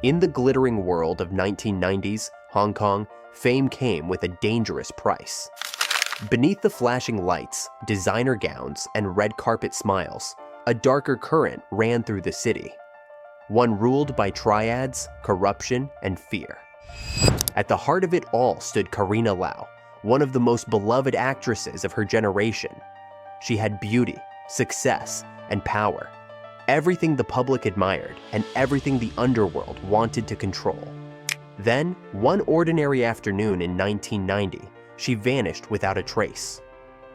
In the glittering world of 1990s Hong Kong, fame came with a dangerous price. Beneath the flashing lights, designer gowns, and red carpet smiles, a darker current ran through the city. One ruled by triads, corruption, and fear. At the heart of it all stood Carina Lau, one of the most beloved actresses of her generation. She had beauty, success, and power. Everything the public admired and everything the underworld wanted to control. Then, one ordinary afternoon in 1990, she vanished without a trace.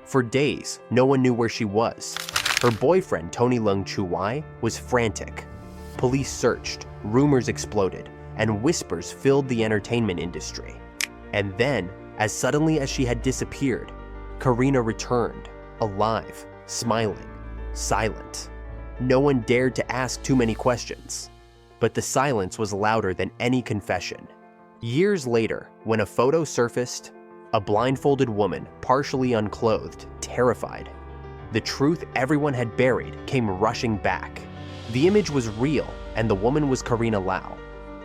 For days, no one knew where she was. Her boyfriend, Tony Leung Chiu-wai, was frantic. Police searched, rumors exploded, and whispers filled the entertainment industry. And then, as suddenly as she had disappeared, Carina returned, alive, smiling, silent. No one dared to ask too many questions, but the silence was louder than any confession. Years later, when a photo surfaced, a blindfolded woman, partially unclothed, terrified. The truth everyone had buried came rushing back. The image was real, and the woman was Carina Lau.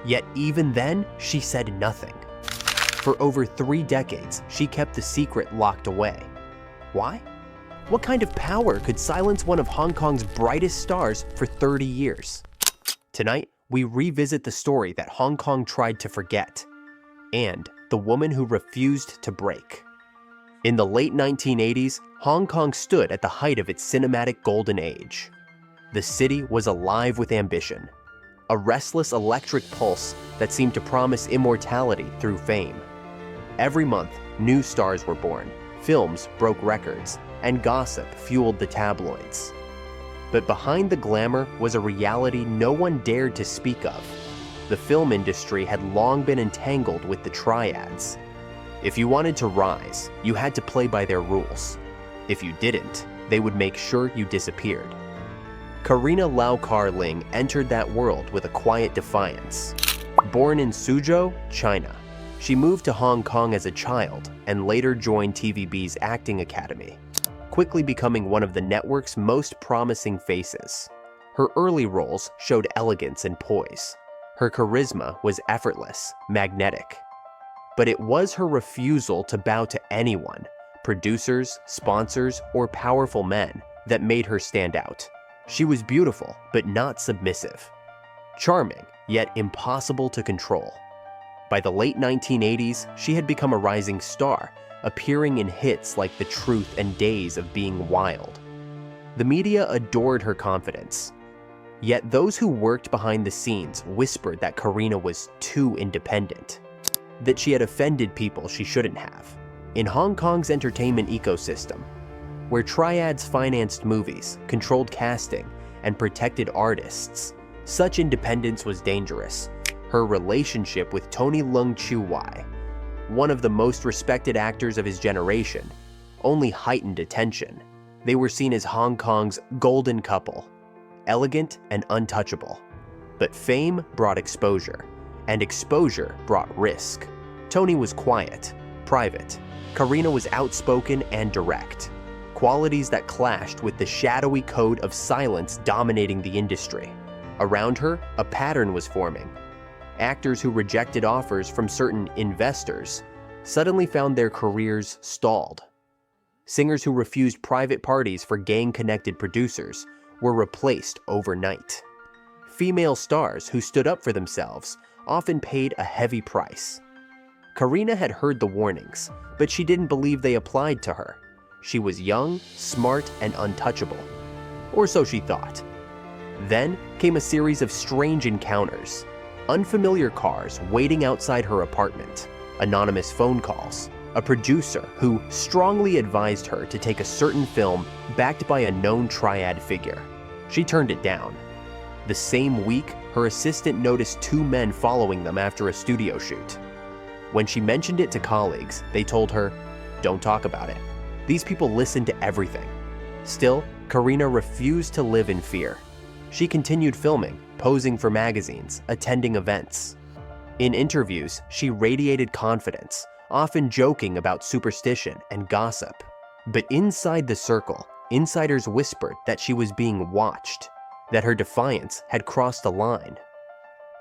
Yet even then, she said nothing. For over 3 decades, she kept the secret locked away. Why? What kind of power could silence one of Hong Kong's brightest stars for 30 years? Tonight, we revisit the story that Hong Kong tried to forget, and the woman who refused to break. In the late 1980s, Hong Kong stood at the height of its cinematic golden age. The city was alive with ambition, a restless electric pulse that seemed to promise immortality through fame. Every month, new stars were born, films broke records, and gossip fueled the tabloids. But behind the glamour was a reality no one dared to speak of. The film industry had long been entangled with the triads. If you wanted to rise, you had to play by their rules. If you didn't, they would make sure you disappeared. Carina Lau Ling entered that world with a quiet defiance. Born in Suzhou, China, she moved to Hong Kong as a child and later joined TVB's acting academy, quickly becoming one of the network's most promising faces. Her early roles showed elegance and poise. Her charisma was effortless, magnetic. But it was her refusal to bow to anyone, producers, sponsors, or powerful men, that made her stand out. She was beautiful, but not submissive. Charming, yet impossible to control. By the late 1980s, she had become a rising star, appearing in hits like The Truth and Days of Being Wild. The media adored her confidence. Yet those who worked behind the scenes whispered that Carina was too independent, that she had offended people she shouldn't have. In Hong Kong's entertainment ecosystem, where triads financed movies, controlled casting, and protected artists, such independence was dangerous. Her relationship with Tony Leung Chiu-wai, one of the most respected actors of his generation, only heightened attention. They were seen as Hong Kong's golden couple, elegant and untouchable. But fame brought exposure, and exposure brought risk. Tony was quiet, private. Carina was outspoken and direct, qualities that clashed with the shadowy code of silence dominating the industry. Around her, a pattern was forming. Actors who rejected offers from certain investors suddenly found their careers stalled. Singers who refused private parties for gang-connected producers were replaced overnight. Female stars who stood up for themselves often paid a heavy price. Carina had heard the warnings, but she didn't believe they applied to her. She was young, smart, and untouchable. Or so she thought. Then came a series of strange encounters. Unfamiliar cars waiting outside her apartment, anonymous phone calls, a producer who strongly advised her to take a certain film backed by a known triad figure. She turned it down. The same week, her assistant noticed 2 men following them after a studio shoot. When she mentioned it to colleagues, they told her, "Don't talk about it. These people listen to everything." Still, Carina refused to live in fear. She continued filming, posing for magazines, attending events. In interviews, she radiated confidence, often joking about superstition and gossip. But inside the circle, insiders whispered that she was being watched, that her defiance had crossed a line.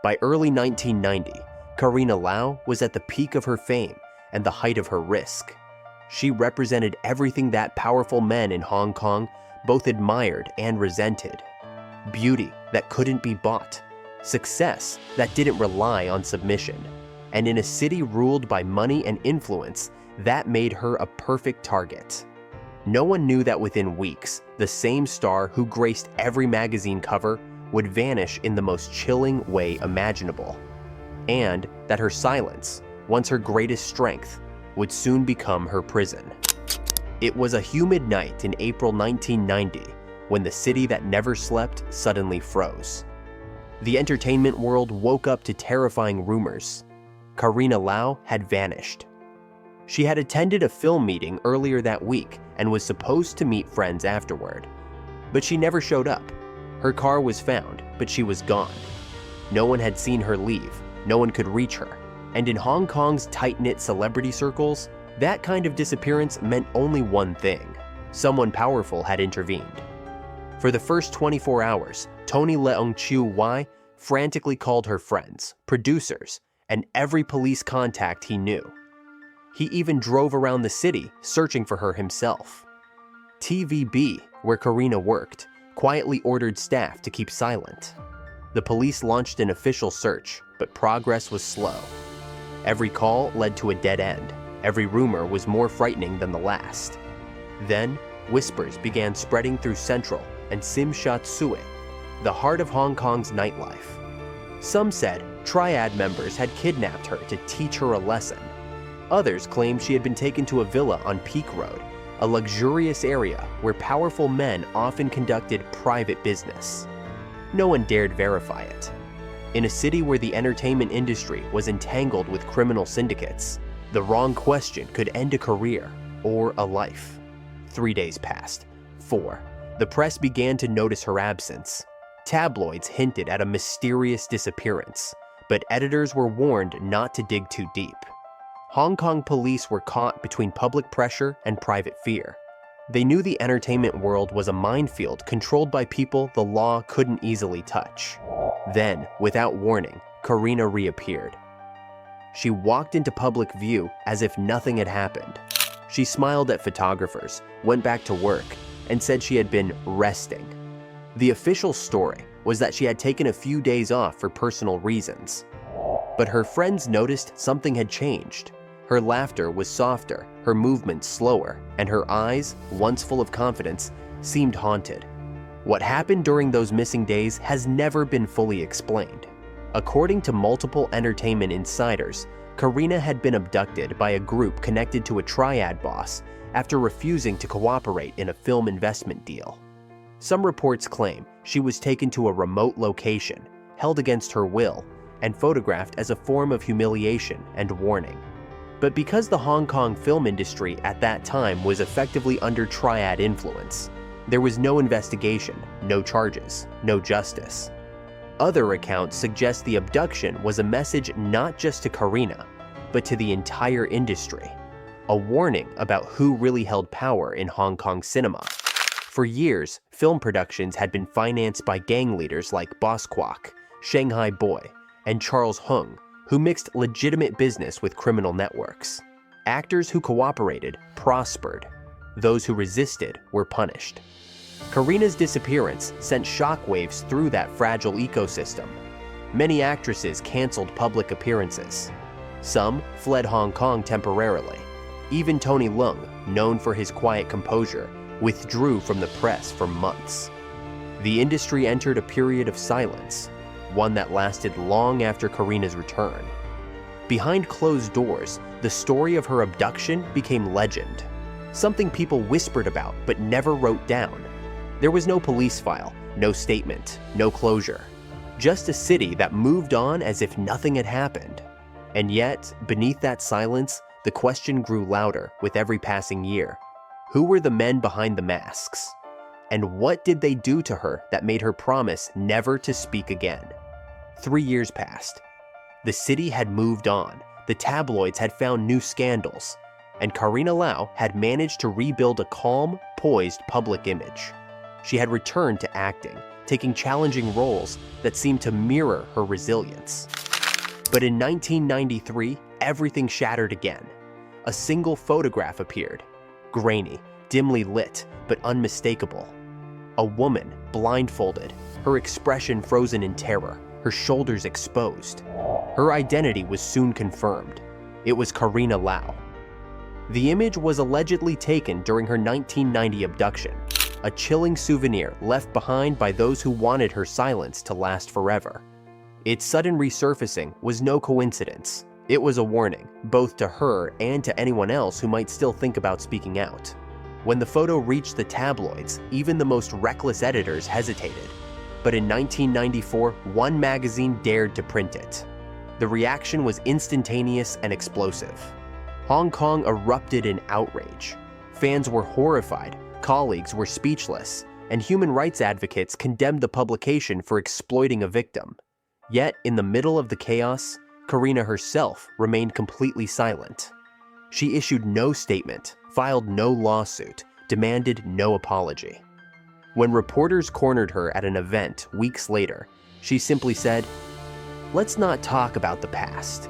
By early 1990, Carina Lau was at the peak of her fame and the height of her risk. She represented everything that powerful men in Hong Kong both admired and resented. Beauty that couldn't be bought, success that didn't rely on submission, and in a city ruled by money and influence, that made her a perfect target. No one knew that within weeks, the same star who graced every magazine cover would vanish in the most chilling way imaginable, and that her silence, once her greatest strength, would soon become her prison. It was a humid night in April 1990 when the city that never slept suddenly froze. The entertainment world woke up to terrifying rumors. Carina Lau had vanished. She had attended a film meeting earlier that week and was supposed to meet friends afterward. But she never showed up. Her car was found, but she was gone. No one had seen her leave, no one could reach her. And in Hong Kong's tight-knit celebrity circles, that kind of disappearance meant only one thing: someone powerful had intervened. For the first 24 hours, Tony Leung Chiu Wai frantically called her friends, producers, and every police contact he knew. He even drove around the city searching for her himself. TVB, where Carina worked, quietly ordered staff to keep silent. The police launched an official search, but progress was slow. Every call led to a dead end. Every rumor was more frightening than the last. Then, whispers began spreading through Central and Tsim Sha Tsui, the heart of Hong Kong's nightlife. Some said triad members had kidnapped her to teach her a lesson. Others claimed she had been taken to a villa on Peak Road, a luxurious area where powerful men often conducted private business. No one dared verify it. In a city where the entertainment industry was entangled with criminal syndicates, the wrong question could end a career or a life. 3 days passed. 4. The press began to notice her absence. Tabloids hinted at a mysterious disappearance, but editors were warned not to dig too deep. Hong Kong police were caught between public pressure and private fear. They knew the entertainment world was a minefield controlled by people the law couldn't easily touch. Then, without warning, Carina reappeared. She walked into public view as if nothing had happened. She smiled at photographers, went back to work, and said she had been resting. The official story was that she had taken a few days off for personal reasons. But her friends noticed something had changed. Her laughter was softer, her movements slower, and her eyes, once full of confidence, seemed haunted. What happened during those missing days has never been fully explained. According to multiple entertainment insiders, Carina had been abducted by a group connected to a triad boss after refusing to cooperate in a film investment deal. Some reports claim she was taken to a remote location, held against her will, and photographed as a form of humiliation and warning. But because the Hong Kong film industry at that time was effectively under triad influence, there was no investigation, no charges, no justice. Other accounts suggest the abduction was a message not just to Carina, but to the entire industry. A warning about who really held power in Hong Kong cinema. For years, film productions had been financed by gang leaders like Boss Kwok, Shanghai Boy, and Charles Hung, who mixed legitimate business with criminal networks. Actors who cooperated prospered. Those who resisted were punished. Carina's disappearance sent shockwaves through that fragile ecosystem. Many actresses canceled public appearances. Some fled Hong Kong temporarily. Even Tony Leung, known for his quiet composure, withdrew from the press for months. The industry entered a period of silence, one that lasted long after Carina's return. Behind closed doors, the story of her abduction became legend, something people whispered about but never wrote down. There was no police file, no statement, no closure. Just a city that moved on as if nothing had happened. And yet, beneath that silence, the question grew louder with every passing year. Who were the men behind the masks? And what did they do to her that made her promise never to speak again? 3 years passed. The city had moved on, the tabloids had found new scandals, and Carina Lau had managed to rebuild a calm, poised public image. She had returned to acting, taking challenging roles that seemed to mirror her resilience. But in 1993, everything shattered again. A single photograph appeared, grainy, dimly lit, but unmistakable. A woman, blindfolded, her expression frozen in terror, her shoulders exposed. Her identity was soon confirmed. It was Carina Lau. The image was allegedly taken during her 1990 abduction, a chilling souvenir left behind by those who wanted her silence to last forever. Its sudden resurfacing was no coincidence. It was a warning, both to her and to anyone else who might still think about speaking out. When the photo reached the tabloids, even the most reckless editors hesitated. But in 1994, one magazine dared to print it. The reaction was instantaneous and explosive. Hong Kong erupted in outrage. Fans were horrified, colleagues were speechless, and human rights advocates condemned the publication for exploiting a victim. Yet, in the middle of the chaos, Carina herself remained completely silent. She issued no statement, filed no lawsuit, demanded no apology. When reporters cornered her at an event weeks later, she simply said, "Let's not talk about the past."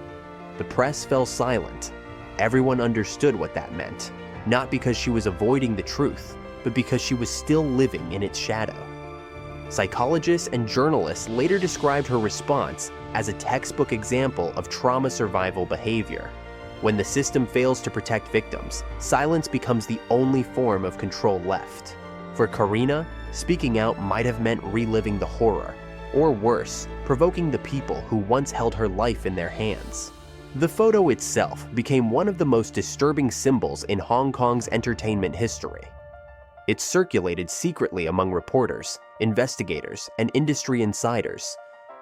The press fell silent. Everyone understood what that meant, not because she was avoiding the truth, but because she was still living in its shadow. Psychologists and journalists later described her response as a textbook example of trauma survival behavior. When the system fails to protect victims, silence becomes the only form of control left. For Carina, speaking out might have meant reliving the horror, or worse, provoking the people who once held her life in their hands. The photo itself became one of the most disturbing symbols in Hong Kong's entertainment history. It circulated secretly among reporters, investigators, and industry insiders,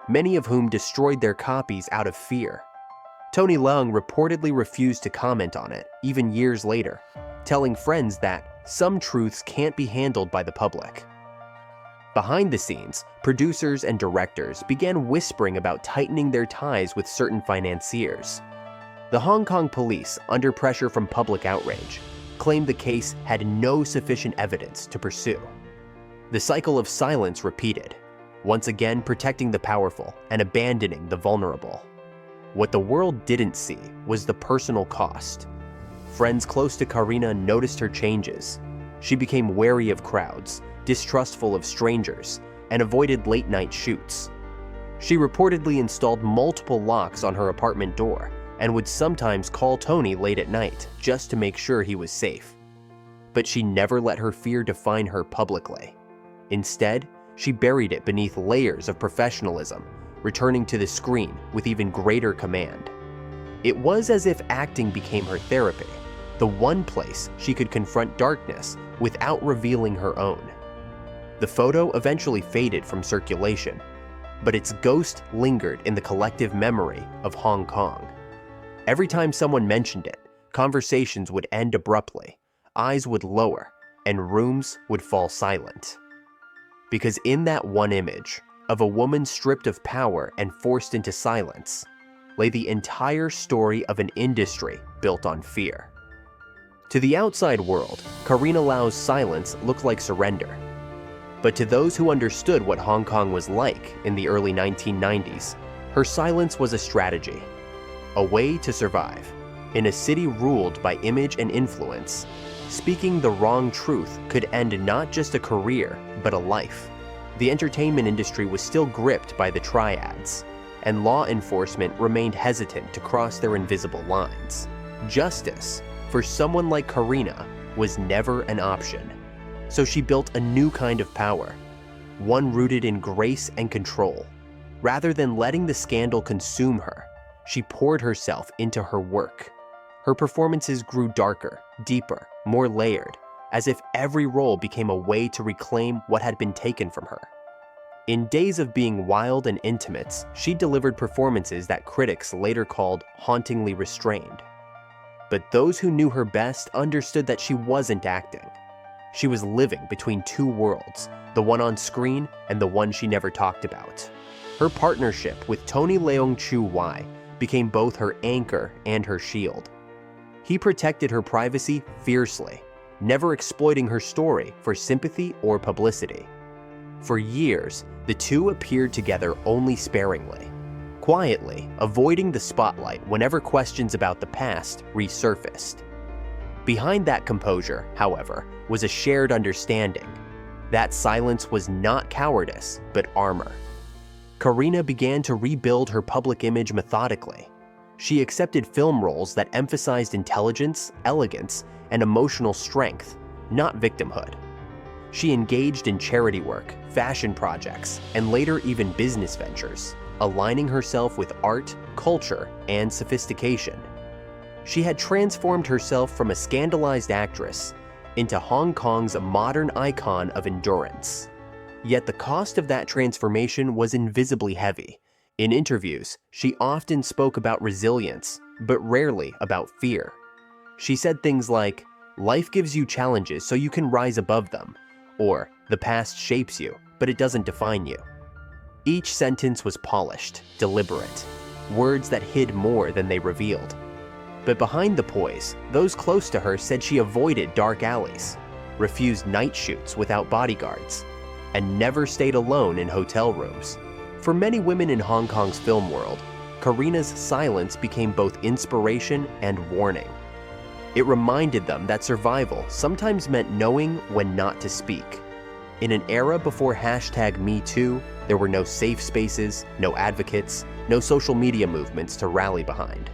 many of whom destroyed their copies out of fear. Tony Leung reportedly refused to comment on it, even years later, telling friends that some truths can't be handled by the public. Behind the scenes, producers and directors began whispering about tightening their ties with certain financiers. The Hong Kong police, under pressure from public outrage, claimed the case had no sufficient evidence to pursue. The cycle of silence repeated, once again protecting the powerful and abandoning the vulnerable. What the world didn't see was the personal cost. Friends close to Carina noticed her changes. She became wary of crowds, distrustful of strangers, and avoided late-night shoots. She reportedly installed multiple locks on her apartment door and would sometimes call Tony late at night just to make sure he was safe. But she never let her fear define her publicly. Instead, she buried it beneath layers of professionalism, returning to the screen with even greater command. It was as if acting became her therapy, the one place she could confront darkness without revealing her own. The photo eventually faded from circulation, but its ghost lingered in the collective memory of Hong Kong. Every time someone mentioned it, conversations would end abruptly, eyes would lower, and rooms would fall silent. Because in that one image, of a woman stripped of power and forced into silence, lay the entire story of an industry built on fear. To the outside world, Carina Lau's silence looked like surrender. But to those who understood what Hong Kong was like in the early 1990s, her silence was a strategy, a way to survive. In a city ruled by image and influence, speaking the wrong truth could end not just a career, but a life. The entertainment industry was still gripped by the triads, and law enforcement remained hesitant to cross their invisible lines. Justice, for someone like Carina, was never an option. So she built a new kind of power, one rooted in grace and control. Rather than letting the scandal consume her, she poured herself into her work. Her performances grew darker, deeper, more layered, as if every role became a way to reclaim what had been taken from her. In days of being wild and intimate, she delivered performances that critics later called hauntingly restrained. But those who knew her best understood that she wasn't acting. She was living between two worlds, the one on screen and the one she never talked about. Her partnership with Tony Leung Chiu-wai became both her anchor and her shield. He protected her privacy fiercely, never exploiting her story for sympathy or publicity. For years, the two appeared together only sparingly, quietly avoiding the spotlight whenever questions about the past resurfaced. Behind that composure, however, was a shared understanding. That silence was not cowardice, but armor. Carina began to rebuild her public image methodically. She accepted film roles that emphasized intelligence, elegance, and emotional strength, not victimhood. She engaged in charity work, fashion projects, and later even business ventures, aligning herself with art, culture, and sophistication. She had transformed herself from a scandalized actress into Hong Kong's modern icon of endurance. Yet the cost of that transformation was invisibly heavy. In interviews, she often spoke about resilience, but rarely about fear. She said things like, "Life gives you challenges so you can rise above them," or "The past shapes you, but it doesn't define you." Each sentence was polished, deliberate, words that hid more than they revealed. But behind the poise, those close to her said she avoided dark alleys, refused night shoots without bodyguards, and never stayed alone in hotel rooms. For many women in Hong Kong's film world, Carina's silence became both inspiration and warning. It reminded them that survival sometimes meant knowing when not to speak. In an era before #MeToo, there were no safe spaces, no advocates, no social media movements to rally behind.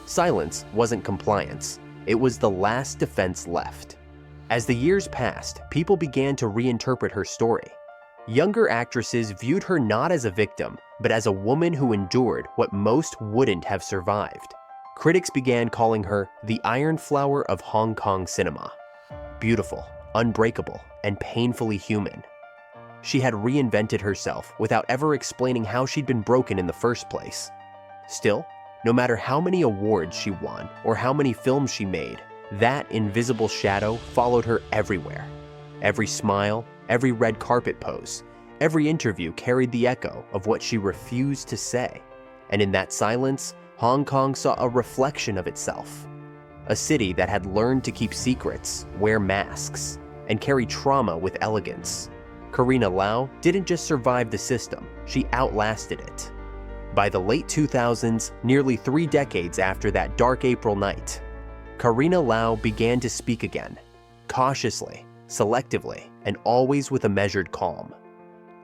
Silence wasn't compliance, it was the last defense left. As the years passed, people began to reinterpret her story. Younger actresses viewed her not as a victim, but as a woman who endured what most wouldn't have survived. Critics began calling her the Iron Flower of Hong Kong cinema. Beautiful, unbreakable, and painfully human. She had reinvented herself without ever explaining how she'd been broken in the first place. Still, no matter how many awards she won or how many films she made, that invisible shadow followed her everywhere. Every smile, every red carpet pose, every interview carried the echo of what she refused to say. And in that silence, Hong Kong saw a reflection of itself. A city that had learned to keep secrets, wear masks, and carry trauma with elegance. Carina Lau didn't just survive the system, she outlasted it. By the late 2000s, nearly 3 decades after that dark April night, Carina Lau began to speak again, cautiously, selectively, and always with a measured calm.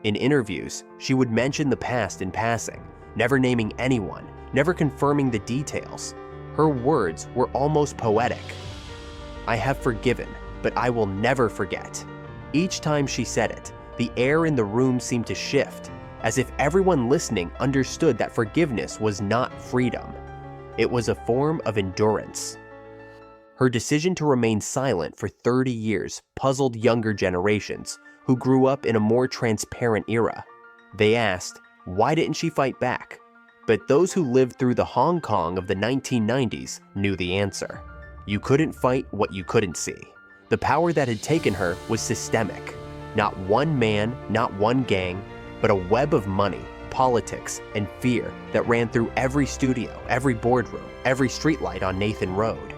In interviews, she would mention the past in passing, never naming anyone, never confirming the details. Her words were almost poetic. "I have forgiven, but I will never forget." Each time she said it, the air in the room seemed to shift, as if everyone listening understood that forgiveness was not freedom. It was a form of endurance. Her decision to remain silent for 30 years puzzled younger generations who grew up in a more transparent era. They asked, why didn't she fight back? But those who lived through the Hong Kong of the 1990s knew the answer. You couldn't fight what you couldn't see. The power that had taken her was systemic. Not one man, not one gang, but a web of money, politics, and fear that ran through every studio, every boardroom, every streetlight on Nathan Road.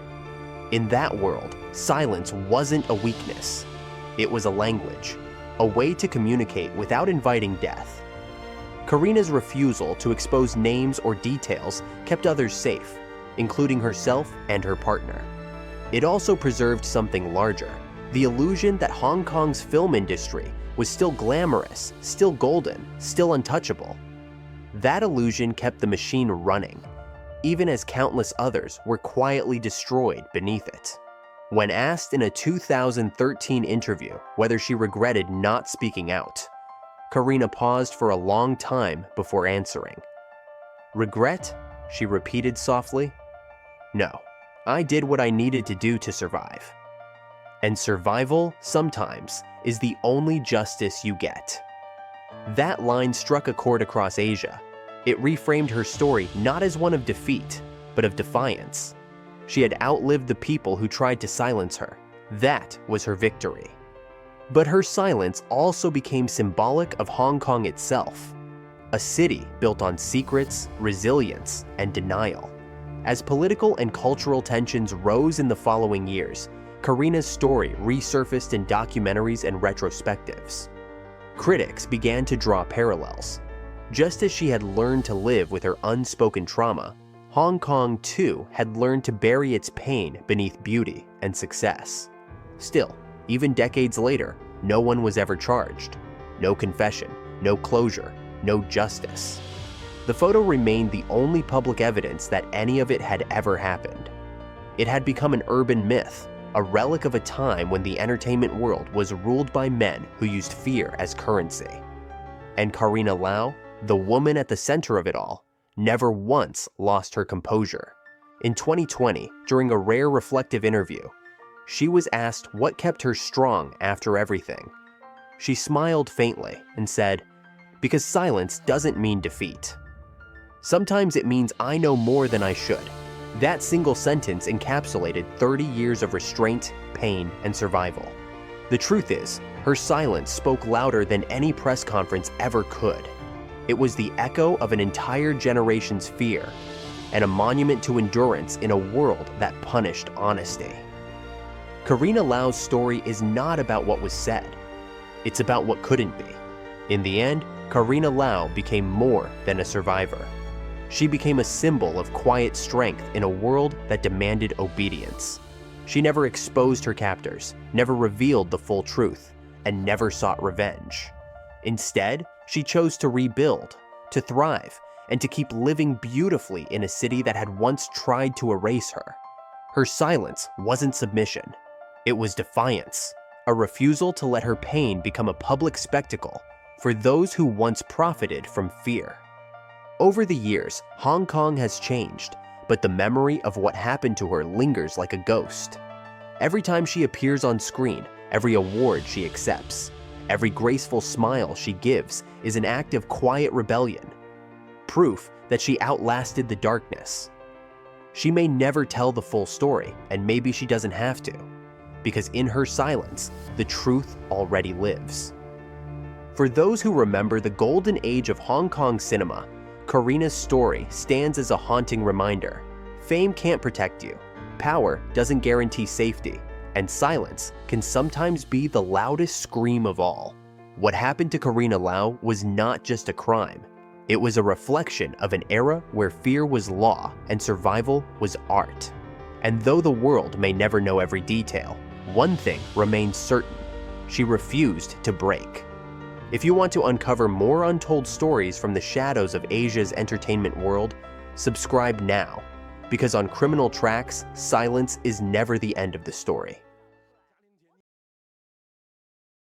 In that world, silence wasn't a weakness. It was a language, a way to communicate without inviting death. Carina's refusal to expose names or details kept others safe, including herself and her partner. It also preserved something larger, the illusion that Hong Kong's film industry was still glamorous, still golden, still untouchable. That illusion kept the machine running, even as countless others were quietly destroyed beneath it. When asked in a 2013 interview whether she regretted not speaking out, Carina paused for a long time before answering. "Regret?" she repeated softly. "No, I did what I needed to do to survive. And survival, sometimes, is the only justice you get." That line struck a chord across Asia. It reframed her story not as one of defeat, but of defiance. She had outlived the people who tried to silence her. That was her victory. But her silence also became symbolic of Hong Kong itself, a city built on secrets, resilience, and denial. As political and cultural tensions rose in the following years, Carina's story resurfaced in documentaries and retrospectives. Critics began to draw parallels. Just as she had learned to live with her unspoken trauma, Hong Kong too had learned to bury its pain beneath beauty and success. Still, even decades later, no one was ever charged. No confession, no closure, no justice. The photo remained the only public evidence that any of it had ever happened. It had become an urban myth, a relic of a time when the entertainment world was ruled by men who used fear as currency. And Carina Lau, the woman at the center of it all, never once lost her composure. In 2020, during a rare reflective interview, she was asked what kept her strong after everything. She smiled faintly and said, "Because silence doesn't mean defeat. Sometimes it means I know more than I should." That single sentence encapsulated 30 years of restraint, pain, and survival. The truth is, her silence spoke louder than any press conference ever could. It was the echo of an entire generation's fear, and a monument to endurance in a world that punished honesty. Carina Lau's story is not about what was said. It's about what couldn't be. In the end, Carina Lau became more than a survivor. She became a symbol of quiet strength in a world that demanded obedience. She never exposed her captors, never revealed the full truth, and never sought revenge. Instead, she chose to rebuild, to thrive, and to keep living beautifully in a city that had once tried to erase her. Her silence wasn't submission. It was defiance, a refusal to let her pain become a public spectacle for those who once profited from fear. Over the years, Hong Kong has changed, but the memory of what happened to her lingers like a ghost. Every time she appears on screen, every award she accepts, every graceful smile she gives is an act of quiet rebellion, proof that she outlasted the darkness. She may never tell the full story, and maybe she doesn't have to, because in her silence, the truth already lives. For those who remember the golden age of Hong Kong cinema, Carina's story stands as a haunting reminder. Fame can't protect you, power doesn't guarantee safety, and silence can sometimes be the loudest scream of all. What happened to Carina Lau was not just a crime. It was a reflection of an era where fear was law and survival was art. And though the world may never know every detail, one thing remains certain: she refused to break. If you want to uncover more untold stories from the shadows of Asia's entertainment world, subscribe now, because on Criminal Tracks, silence is never the end of the story.